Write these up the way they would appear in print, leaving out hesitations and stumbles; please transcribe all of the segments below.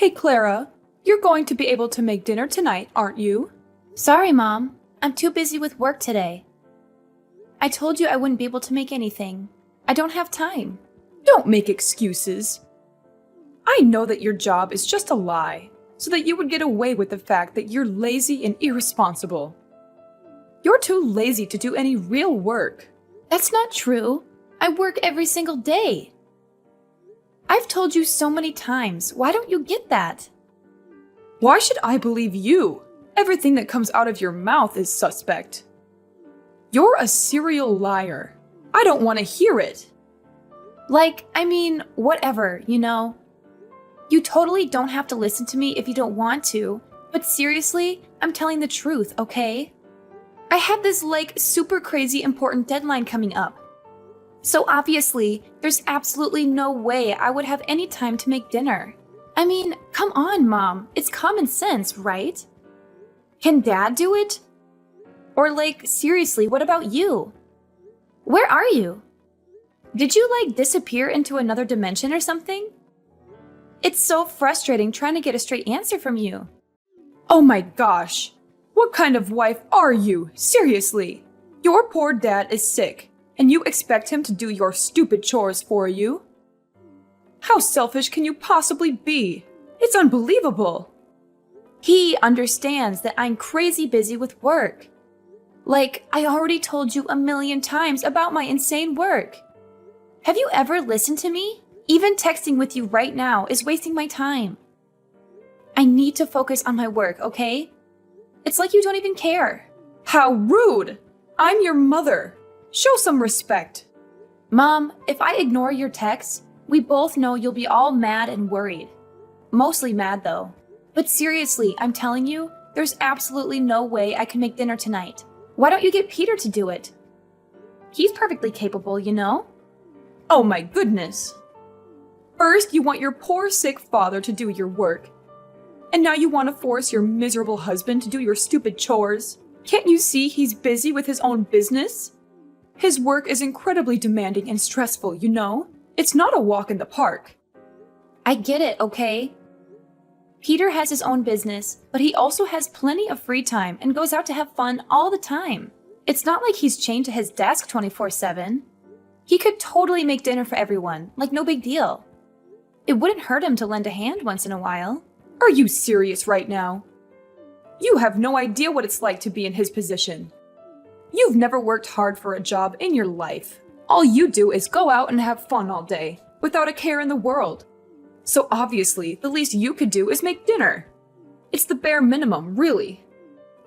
Hey Clara, you're going to be able to make dinner tonight, aren't you? Sorry, Mom. I'm too busy with work today. I told you I wouldn't be able to make anything. I don't have time. Don't make excuses. I know that your job is just a lie, so that you would get away with the fact that you're lazy and irresponsible. You're too lazy to do any real work. That's not true. I work every single day. I've told you so many times. Why don't you get that? Why should I believe you? Everything that comes out of your mouth is suspect. You're a serial liar. I don't want to hear it. Whatever, you know? You totally don't have to listen to me if you don't want to, but seriously, I'm telling the truth, okay? I have this, super crazy important deadline coming up. So obviously, there's absolutely no way I would have any time to make dinner. I mean, come on, Mom. It's common sense, right? Can Dad do it? Or seriously, what about you? Where are you? Did you, disappear into another dimension or something? It's so frustrating trying to get a straight answer from you. Oh my gosh! What kind of wife are you? Seriously! Your poor dad is sick, and you expect him to do your stupid chores for you? How selfish can you possibly be? It's unbelievable! He understands that I'm crazy busy with work. I already told you a million times about my insane work. Have you ever listened to me? Even texting with you right now is wasting my time. I need to focus on my work, okay? It's like you don't even care. How rude! I'm your mother. Show some respect. Mom, if I ignore your texts, we both know you'll be all mad and worried. Mostly mad, though. But seriously, I'm telling you, there's absolutely no way I can make dinner tonight. Why don't you get Peter to do it? He's perfectly capable, you know? Oh my goodness! First, you want your poor sick father to do your work. And now you want to force your miserable husband to do your stupid chores. Can't you see he's busy with his own business? His work is incredibly demanding and stressful, you know? It's not a walk in the park. I get it, okay? Peter has his own business, but he also has plenty of free time and goes out to have fun all the time. It's not like he's chained to his desk 24/7. He could totally make dinner for everyone, no big deal. It wouldn't hurt him to lend a hand once in a while. Are you serious right now? You have no idea what it's like to be in his position. You've never worked hard for a job in your life. All you do is go out and have fun all day, without a care in the world. So obviously, the least you could do is make dinner. It's the bare minimum, really.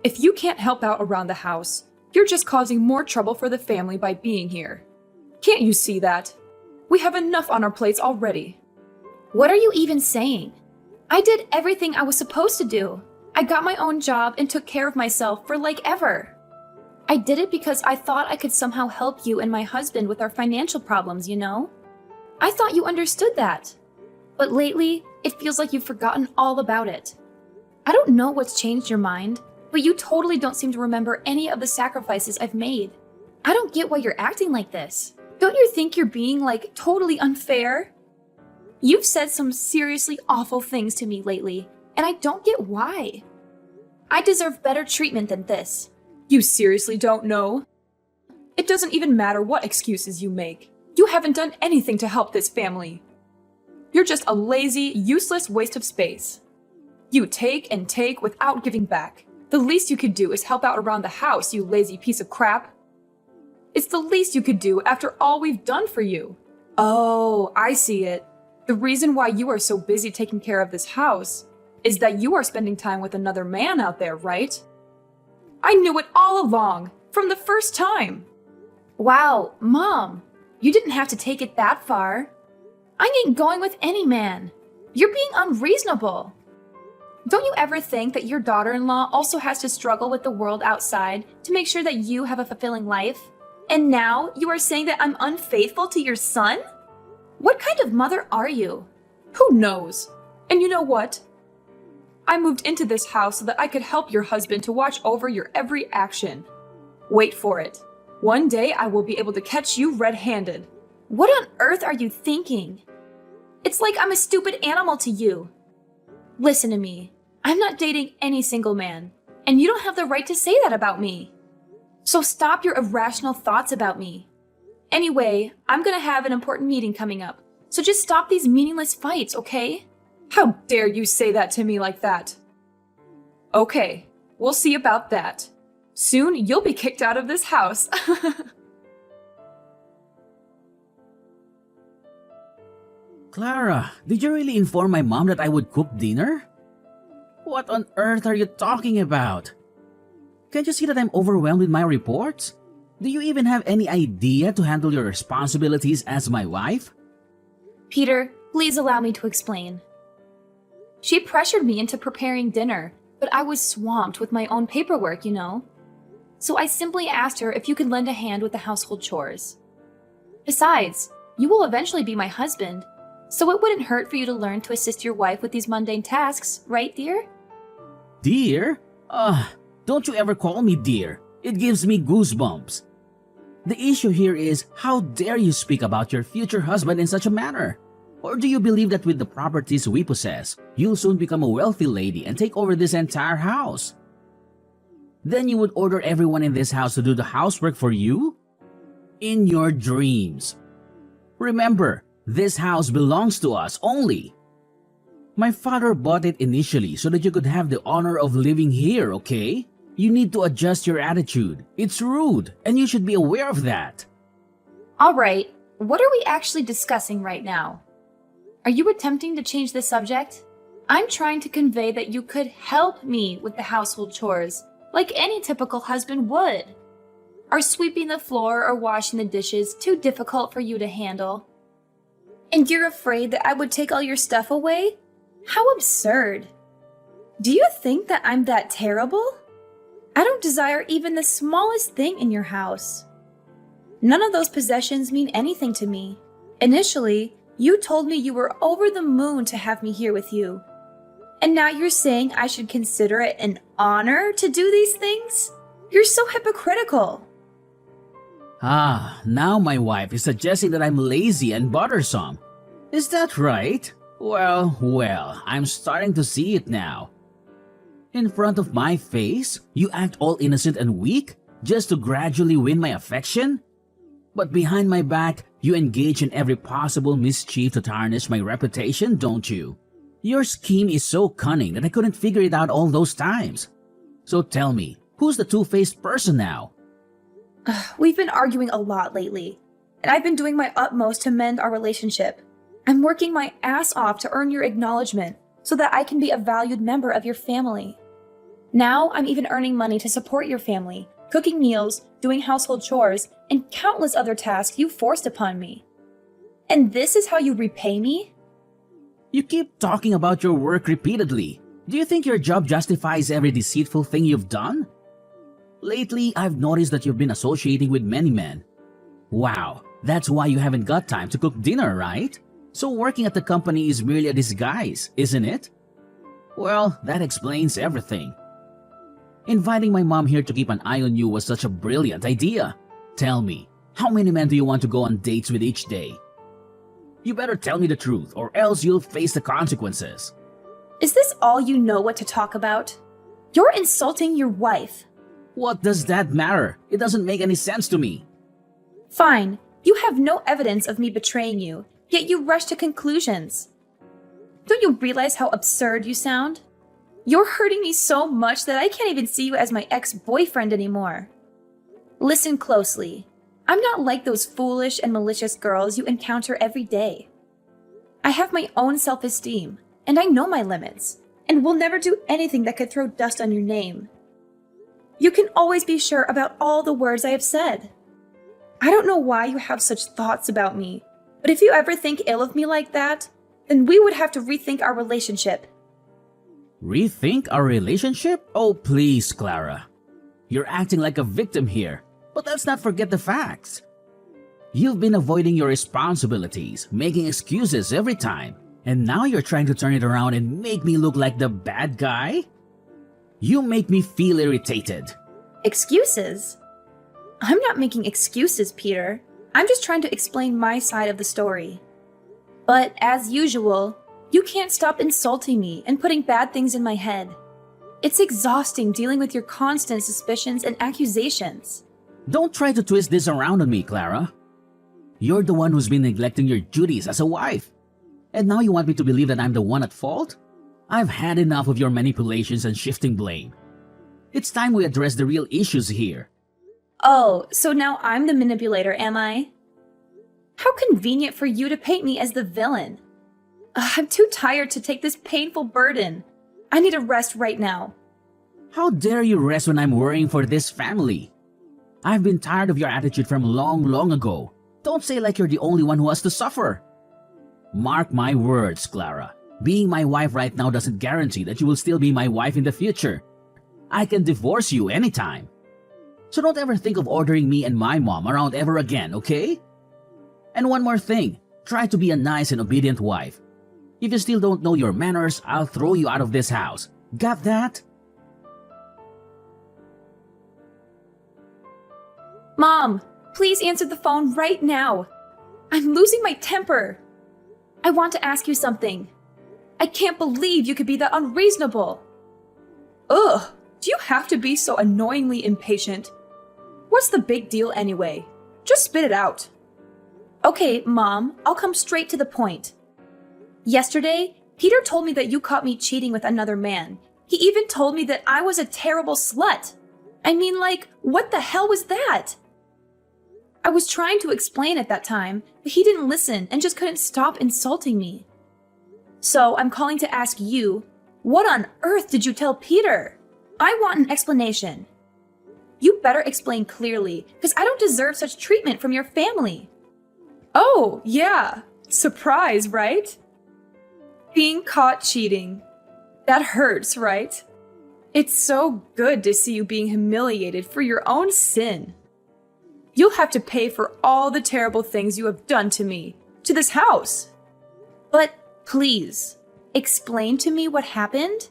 If you can't help out around the house, you're just causing more trouble for the family by being here. Can't you see that? We have enough on our plates already. What are you even saying? I did everything I was supposed to do. I got my own job and took care of myself for ever. I did it because I thought I could somehow help you and my husband with our financial problems, you know? I thought you understood that. But lately, it feels like you've forgotten all about it. I don't know what's changed your mind, but you totally don't seem to remember any of the sacrifices I've made. I don't get why you're acting like this. Don't you think you're being, totally unfair? You've said some seriously awful things to me lately, and I don't get why. I deserve better treatment than this. You seriously don't know? It doesn't even matter what excuses you make. You haven't done anything to help this family. You're just a lazy, useless waste of space. You take and take without giving back. The least you could do is help out around the house, you lazy piece of crap. It's the least you could do after all we've done for you. Oh, I see it. The reason why you are so busy taking care of this house is that you are spending time with another man out there, right? I knew it all along, from the first time. Wow, Mom, you didn't have to take it that far. I ain't going with any man. You're being unreasonable. Don't you ever think that your daughter-in-law also has to struggle with the world outside to make sure that you have a fulfilling life? And now you are saying that I'm unfaithful to your son? What kind of mother are you? Who knows? And you know what? I moved into this house so that I could help your husband to watch over your every action. Wait for it. One day I will be able to catch you red-handed. What on earth are you thinking? It's like I'm a stupid animal to you. Listen to me. I'm not dating any single man, and you don't have the right to say that about me. So stop your irrational thoughts about me. Anyway, I'm gonna have an important meeting coming up, so just stop these meaningless fights, okay? How dare you say that to me like that? Okay, we'll see about that. Soon you'll be kicked out of this house. Clara, did you really inform my mom that I would cook dinner? What on earth are you talking about? Can't you see that I'm overwhelmed with my reports? Do you even have any idea to handle your responsibilities as my wife? Peter, please allow me to explain. She pressured me into preparing dinner, but I was swamped with my own paperwork, you know. So I simply asked her if you could lend a hand with the household chores. Besides, you will eventually be my husband, so it wouldn't hurt for you to learn to assist your wife with these mundane tasks, right, dear? Dear? Don't you ever call me dear. It gives me goosebumps. The issue here is, how dare you speak about your future husband in such a manner? Or do you believe that with the properties we possess, you'll soon become a wealthy lady and take over this entire house? Then you would order everyone in this house to do the housework for you? In your dreams. Remember, this house belongs to us only. My father bought it initially so that you could have the honor of living here, okay? You need to adjust your attitude. It's rude, and you should be aware of that. All right, what are we actually discussing right now? Are you attempting to change the subject? I'm trying to convey that you could help me with the household chores, like any typical husband would. Are sweeping the floor or washing the dishes too difficult for you to handle? And you're afraid that I would take all your stuff away? How absurd. Do you think that I'm that terrible? I don't desire even the smallest thing in your house. None of those possessions mean anything to me. Initially, you told me you were over the moon to have me here with you. And now you're saying I should consider it an honor to do these things? You're so hypocritical. Now my wife is suggesting that I'm lazy and bothersome. Is that right? Well, I'm starting to see it now. In front of my face, you act all innocent and weak just to gradually win my affection? But behind my back, you engage in every possible mischief to tarnish my reputation, don't you? Your scheme is so cunning that I couldn't figure it out all those times. So tell me, who's the two-faced person now? We've been arguing a lot lately, and I've been doing my utmost to mend our relationship. I'm working my ass off to earn your acknowledgement so that I can be a valued member of your family. Now I'm even earning money to support your family, cooking meals, doing household chores, and countless other tasks you forced upon me. And this is how you repay me? You keep talking about your work repeatedly. Do you think your job justifies every deceitful thing you've done? Lately, I've noticed that you've been associating with many men. Wow, that's why you haven't got time to cook dinner, right? So working at the company is merely a disguise, isn't it? Well, that explains everything. Inviting my mom here to keep an eye on you was such a brilliant idea. Tell me, how many men do you want to go on dates with each day? You better tell me the truth, or else you'll face the consequences. Is this all you know what to talk about? You're insulting your wife. What does that matter? It doesn't make any sense to me. Fine, you have no evidence of me betraying you, yet you rush to conclusions. Don't you realize how absurd you sound? You're hurting me so much that I can't even see you as my ex-boyfriend anymore. Listen closely. I'm not like those foolish and malicious girls you encounter every day. I have my own self-esteem, and I know my limits, and will never do anything that could throw dust on your name. You can always be sure about all the words I have said. I don't know why you have such thoughts about me, but if you ever think ill of me like that, then we would have to rethink our relationship. Rethink our relationship? Oh, please, Clara. You're acting like a victim here, but let's not forget the facts. You've been avoiding your responsibilities, making excuses every time, and now you're trying to turn it around and make me look like the bad guy? You make me feel irritated. Excuses? I'm not making excuses, Peter. I'm just trying to explain my side of the story. But as usual, You can't stop insulting me and putting bad things in my head. It's exhausting dealing with your constant suspicions and accusations. Don't try to twist this around on me, Clara. You're the one who's been neglecting your duties as a wife. And now you want me to believe that I'm the one at fault? I've had enough of your manipulations and shifting blame. It's time we address the real issues here. Oh, so now I'm the manipulator, am I? How convenient for you to paint me as the villain. I'm too tired to take this painful burden. I need a rest right now. How dare you rest when I'm worrying for this family? I've been tired of your attitude from long ago. Don't say like you're the only one who has to suffer. Mark my words, Clara. Being my wife right now doesn't guarantee that you will still be my wife in the future. I can divorce you anytime. So don't ever think of ordering me and my mom around ever again, okay? And one more thing, try to be a nice and obedient wife. If you still don't know your manners, I'll throw you out of this house. Got that? Mom, please answer the phone right now. I'm losing my temper. I want to ask you something. I can't believe you could be that unreasonable. Ugh, do you have to be so annoyingly impatient? What's the big deal anyway? Just spit it out. Okay, Mom, I'll come straight to the point. Yesterday, Peter told me that you caught me cheating with another man. He even told me that I was a terrible slut. I mean, like, what the hell was that? I was trying to explain at that time, but he didn't listen and just couldn't stop insulting me. So I'm calling to ask you, what on earth did you tell Peter? I want an explanation. You better explain clearly, because I don't deserve such treatment from your family. Oh, yeah. Surprise, right? Being caught cheating. That hurts, right? It's so good to see you being humiliated for your own sin. You'll have to pay for all the terrible things you have done to me, to this house. But please, explain to me what happened.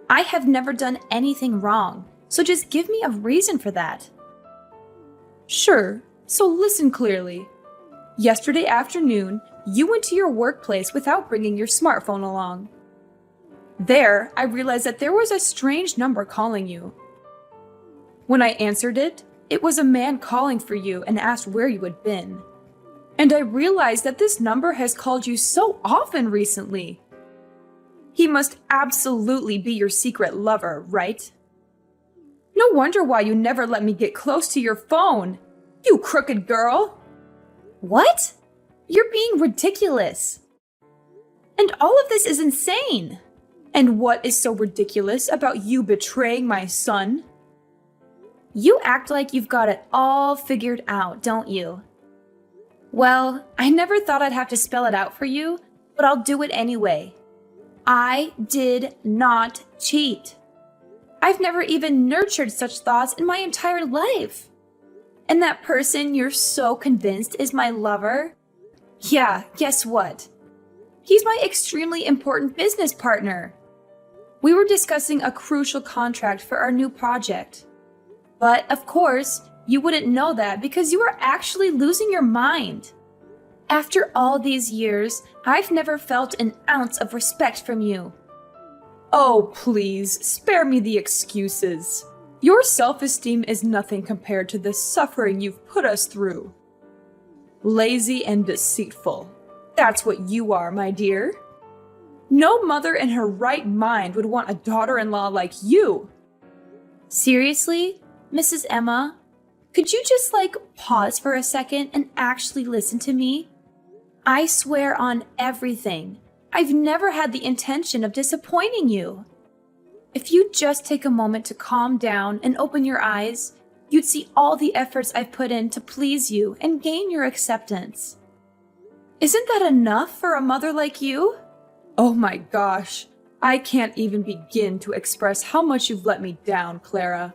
I have never done anything wrong, so just give me a reason for that. Sure, so listen clearly. Yesterday afternoon, you went to your workplace without bringing your smartphone along. There, I realized that there was a strange number calling you. When I answered it, it was a man calling for you and asked where you had been. And I realized that this number has called you so often recently. He must absolutely be your secret lover, right? No wonder why you never let me get close to your phone, you crooked girl. What? You're being ridiculous. And all of this is insane. And what is so ridiculous about you betraying my son? You act like you've got it all figured out, don't you? Well, I never thought I'd have to spell it out for you, but I'll do it anyway. I did not cheat. I've never even nurtured such thoughts in my entire life. And that person you're so convinced is my lover? Yeah, guess what? He's my extremely important business partner. We were discussing a crucial contract for our new project. But, of course, you wouldn't know that because you are actually losing your mind. After all these years, I've never felt an ounce of respect from you. Oh, please, spare me the excuses. Your self-esteem is nothing compared to the suffering you've put us through. Lazy and deceitful. That's what you are, my dear. No mother in her right mind would want a daughter-in-law like you. Seriously, Mrs. Emma? Could you just, pause for a second and actually listen to me? I swear on everything, I've never had the intention of disappointing you. If you just take a moment to calm down and open your eyes, you'd see all the efforts I've put in to please you and gain your acceptance. Isn't that enough for a mother like you? Oh my gosh, I can't even begin to express how much you've let me down, Clara.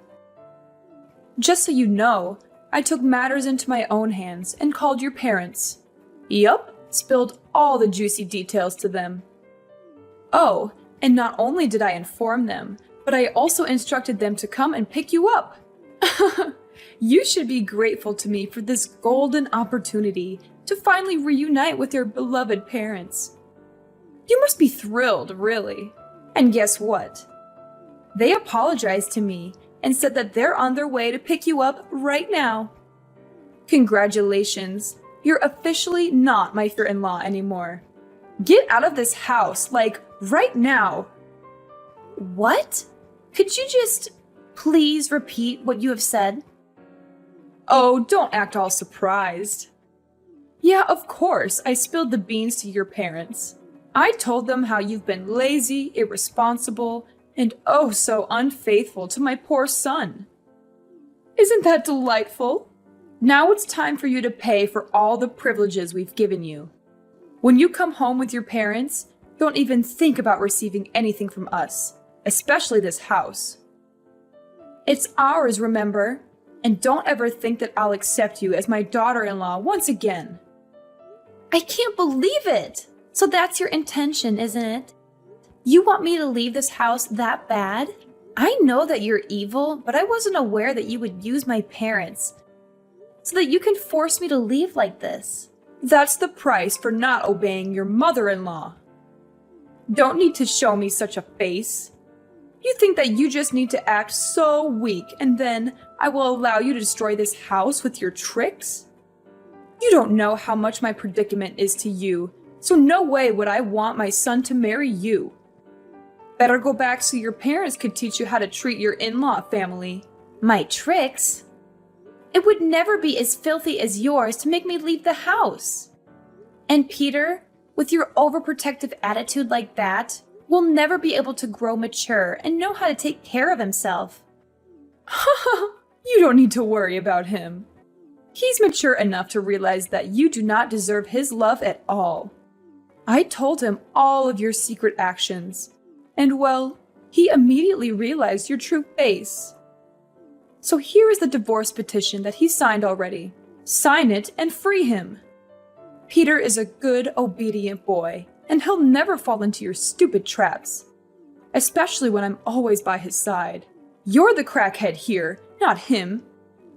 Just so you know, I took matters into my own hands and called your parents. Yup, spilled all the juicy details to them. Oh, and not only did I inform them, but I also instructed them to come and pick you up. You should be grateful to me for this golden opportunity to finally reunite with your beloved parents. You must be thrilled, really. And guess what? They apologized to me and said that they're on their way to pick you up right now. Congratulations. You're officially not my father-in-law anymore. Get out of this house, like, right now. What? Could you just please repeat what you have said? Oh, don't act all surprised. Yeah, of course, I spilled the beans to your parents. I told them how you've been lazy, irresponsible, and oh so unfaithful to my poor son. Isn't that delightful? Now it's time for you to pay for all the privileges we've given you. When you come home with your parents, don't even think about receiving anything from us, especially this house. It's ours, remember? And don't ever think that I'll accept you as my daughter-in-law once again. I can't believe it! So that's your intention, isn't it? You want me to leave this house that bad? I know that you're evil, but I wasn't aware that you would use my parents so that you can force me to leave like this. That's the price for not obeying your mother-in-law. Don't need to show me such a face. You think that you just need to act so weak and then I will allow you to destroy this house with your tricks? You don't know how much my predicament is to you, so no way would I want my son to marry you. Better go back so your parents could teach you how to treat your in-law family. My tricks? It would never be as filthy as yours to make me leave the house. And Peter, with your overprotective attitude like that, will never be able to grow mature and know how to take care of himself. You don't need to worry about him. He's mature enough to realize that you do not deserve his love at all. I told him all of your secret actions, and well, he immediately realized your true face. So here is the divorce petition that he signed already. Sign it and free him. Peter is a good, obedient boy, and he'll never fall into your stupid traps. Especially when I'm always by his side. You're the crackhead here, not him.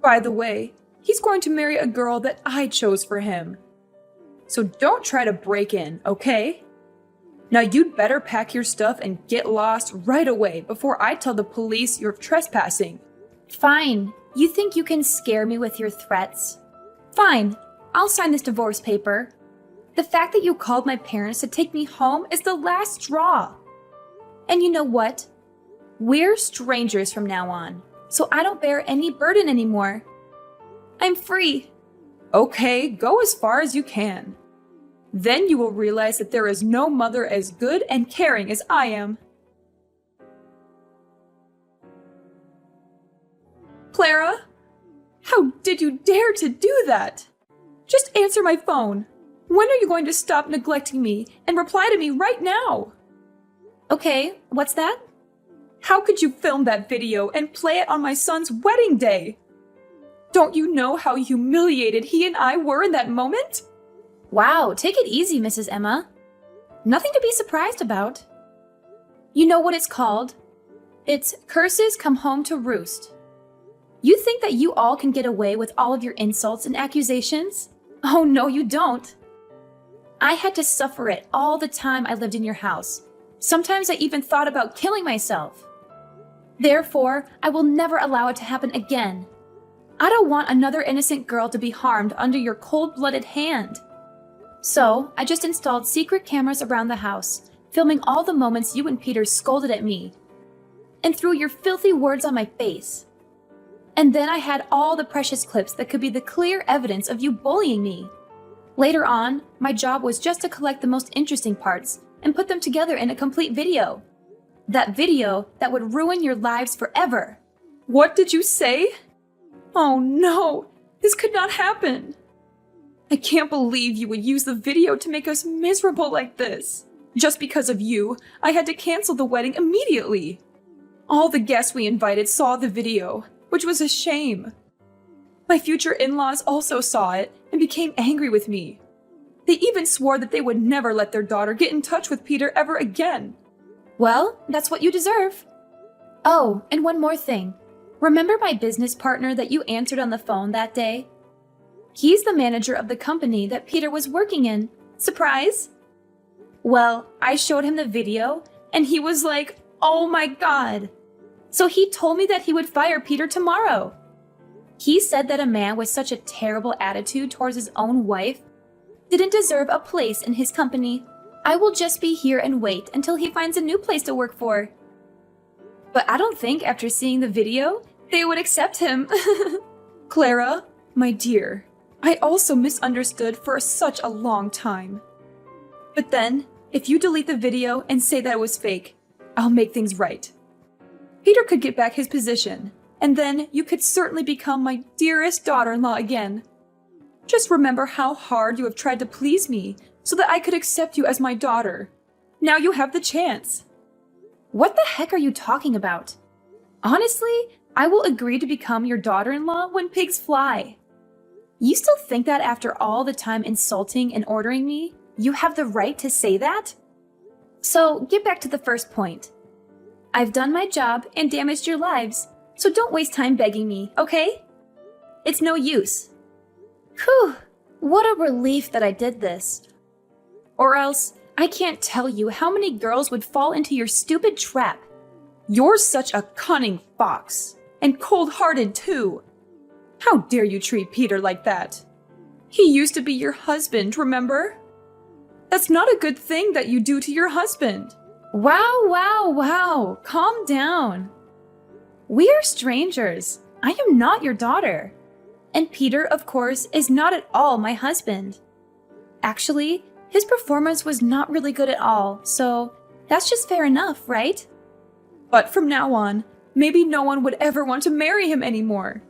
By the way, he's going to marry a girl that I chose for him. So don't try to break in, okay? Now you'd better pack your stuff and get lost right away before I tell the police you're trespassing. Fine. You think you can scare me with your threats? Fine. I'll sign this divorce paper. The fact that you called my parents to take me home is the last straw. And you know what? We're strangers from now on, so I don't bear any burden anymore. I'm free. Okay, go as far as you can. Then you will realize that there is no mother as good and caring as I am. Clara? How did you dare to do that? Just answer my phone. When are you going to stop neglecting me and reply to me right now? Okay, what's that? How could you film that video and play it on my son's wedding day? Don't you know how humiliated he and I were in that moment? Wow, take it easy, Mrs. Emma. Nothing to be surprised about. You know what it's called? It's Curses Come Home to Roost. You think that you all can get away with all of your insults and accusations? Oh, no, you don't. I had to suffer it all the time I lived in your house. Sometimes I even thought about killing myself. Therefore, I will never allow it to happen again. I don't want another innocent girl to be harmed under your cold-blooded hand. So, I just installed secret cameras around the house, filming all the moments you and Peter scolded at me, and threw your filthy words on my face. And then I had all the precious clips that could be the clear evidence of you bullying me. Later on, my job was just to collect the most interesting parts and put them together in a complete video. That video that would ruin your lives forever. What did you say? Oh no, this could not happen. I can't believe you would use the video to make us miserable like this. Just because of you, I had to cancel the wedding immediately. All the guests we invited saw the video, which was a shame. My future in-laws also saw it and became angry with me. They even swore that they would never let their daughter get in touch with Peter ever again. Well, that's what you deserve. Oh, and one more thing. Remember my business partner that you answered on the phone that day? He's the manager of the company that Peter was working in. Surprise? Well, I showed him the video, and he was like, "Oh my god." So he told me that he would fire Peter tomorrow. He said that a man with such a terrible attitude towards his own wife didn't deserve a place in his company. I will just be here and wait until he finds a new place to work for. But I don't think after seeing the video, they would accept him. Clara, my dear, I also misunderstood for such a long time. But then, if you delete the video and say that it was fake, I'll make things right. Peter could get back his position, and then you could certainly become my dearest daughter-in-law again. Just remember how hard you have tried to please me so that I could accept you as my daughter. Now you have the chance. What the heck are you talking about? Honestly, I will agree to become your daughter-in-law when pigs fly. You still think that after all the time insulting and ordering me, you have the right to say that? So get back to the first point. I've done my job and damaged your lives, so don't waste time begging me, okay? It's no use. Whew, what a relief that I did this. Or else, I can't tell you how many girls would fall into your stupid trap. You're such a cunning fox, and cold-hearted too. How dare you treat Peter like that? He used to be your husband, remember? That's not a good thing that you do to your husband. Wow, calm down. We are strangers. I am not your daughter. And Peter, of course, is not at all my husband. Actually, his performance was not really good at all, so that's just fair enough, right? But from now on, maybe no one would ever want to marry him anymore.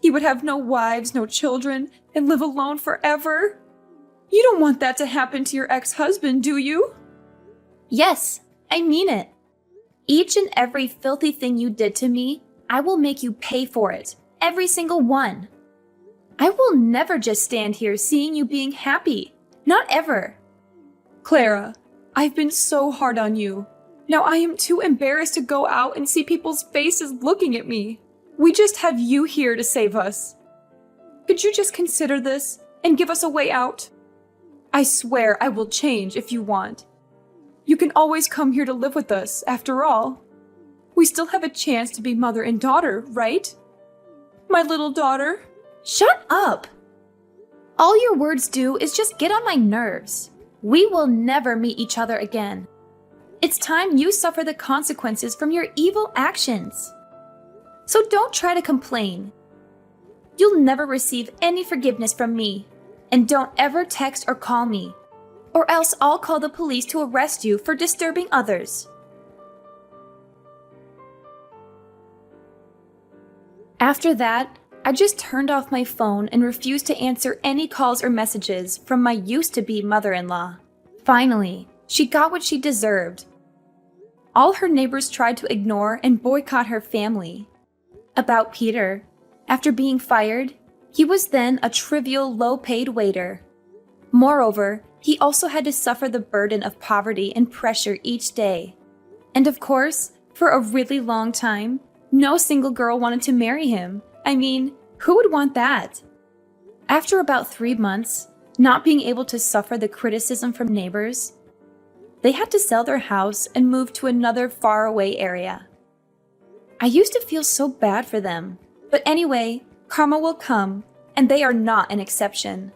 He would have no wives, no children, and live alone forever. You don't want that to happen to your ex-husband, do you? Yes, I mean it. Each and every filthy thing you did to me, I will make you pay for it. Every single one. I will never just stand here seeing you being happy. Not ever. Clara, I've been so hard on you. Now I am too embarrassed to go out and see people's faces looking at me. We just have you here to save us. Could you just consider this and give us a way out? I swear I will change if you want. You can always come here to live with us, after all. We still have a chance to be mother and daughter, right? My little daughter? Shut up! All your words do is just get on my nerves. We will never meet each other again. It's time you suffer the consequences from your evil actions. So don't try to complain. You'll never receive any forgiveness from me. And don't ever text or call me. Or else I'll call the police to arrest you for disturbing others. After that, I just turned off my phone and refused to answer any calls or messages from my used-to-be mother-in-law. Finally, she got what she deserved. All her neighbors tried to ignore and boycott her family. About Peter, after being fired, he was then a trivial, low-paid waiter. Moreover, he also had to suffer the burden of poverty and pressure each day. And of course, for a really long time, no single girl wanted to marry him. I mean, who would want that? After about 3 months, not being able to suffer the criticism from neighbors, they had to sell their house and move to another faraway area. I used to feel so bad for them, but anyway, karma will come, and they are not an exception.